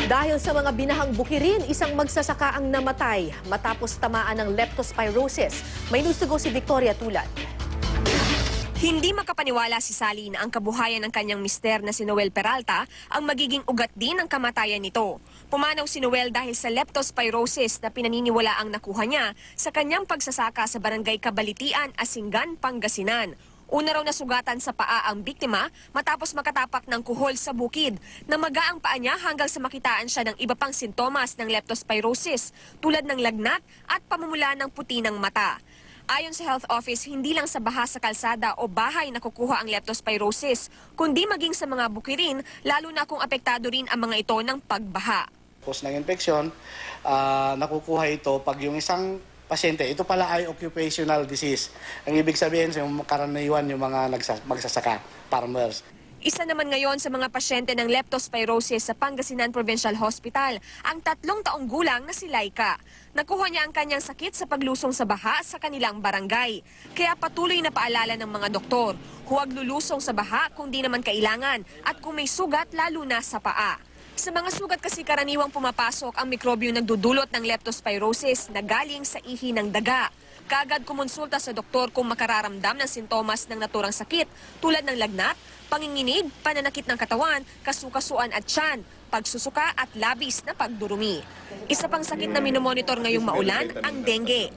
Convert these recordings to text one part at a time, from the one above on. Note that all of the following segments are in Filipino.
Dahil sa mga binahang bukirin, isang magsasaka ang namatay matapos tamaan ng leptospirosis. May news to go si Victoria Tulad. Hindi makapaniwala si Sally na ang kabuhayan ng kanyang mister na si Noel Peralta ang magiging ugat din ng kamatayan nito. Pumanaw si Noel dahil sa leptospirosis na pinaniniwala ang nakuha niya sa kanyang pagsasaka sa barangay Kabalitian, Asingan, Pangasinan. Una raw nasugatan sa paa ang biktima matapos makatapak ng kuhol sa bukid. Namaga ang paa niya hanggang sa makitaan siya ng iba pang sintomas ng leptospirosis tulad ng lagnat at pamumula ng puti ng mata. Ayon sa health office, hindi lang sa baha sa kalsada o bahay nakukuha ang leptospirosis, kundi maging sa mga bukirin, lalo na kung apektado rin ang mga ito ng pagbaha. Cause ng infection, nakukuha ito pag yung isang pasyente, ito pala ay occupational disease. Ang ibig sabihin, yung karaniwan yung mga magsasaka, farmers. Isa naman ngayon sa mga pasyente ng leptospirosis sa Pangasinan Provincial Hospital, ang 3 taong gulang na si Laika. Nakuha niya ang kanyang sakit sa paglusong sa baha sa kanilang barangay. Kaya patuloy na paalala ng mga doktor, huwag lulusong sa baha kung di naman kailangan at kung may sugat lalo na sa paa. Sa mga sugat kasi karaniwang pumapasok ang mikrobyo nagdudulot ng leptospirosis na galing sa ihi ng daga. Kaagad kumonsulta sa doktor kung makararamdam ng sintomas ng naturang sakit tulad ng lagnat, panginginig, pananakit ng katawan, kasukasuan at tiyan, pagsusuka at labis na pagdurumi. Isa pang sakit na minomonitor ngayong maulan, ang dengue.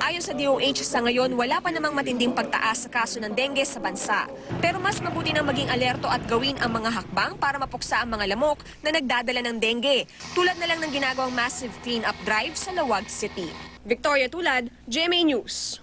Ayon sa DOH, sa ngayon wala pa namang matinding pagtaas sa kaso ng dengue sa bansa. Pero mas mabuti nang maging alerto at gawin ang mga hakbang para mapuksa ang mga lamok na nagdadala ng dengue, tulad na lang ng ginagawang massive clean-up drive sa Lawag City. Victoria Tulad, GMA News.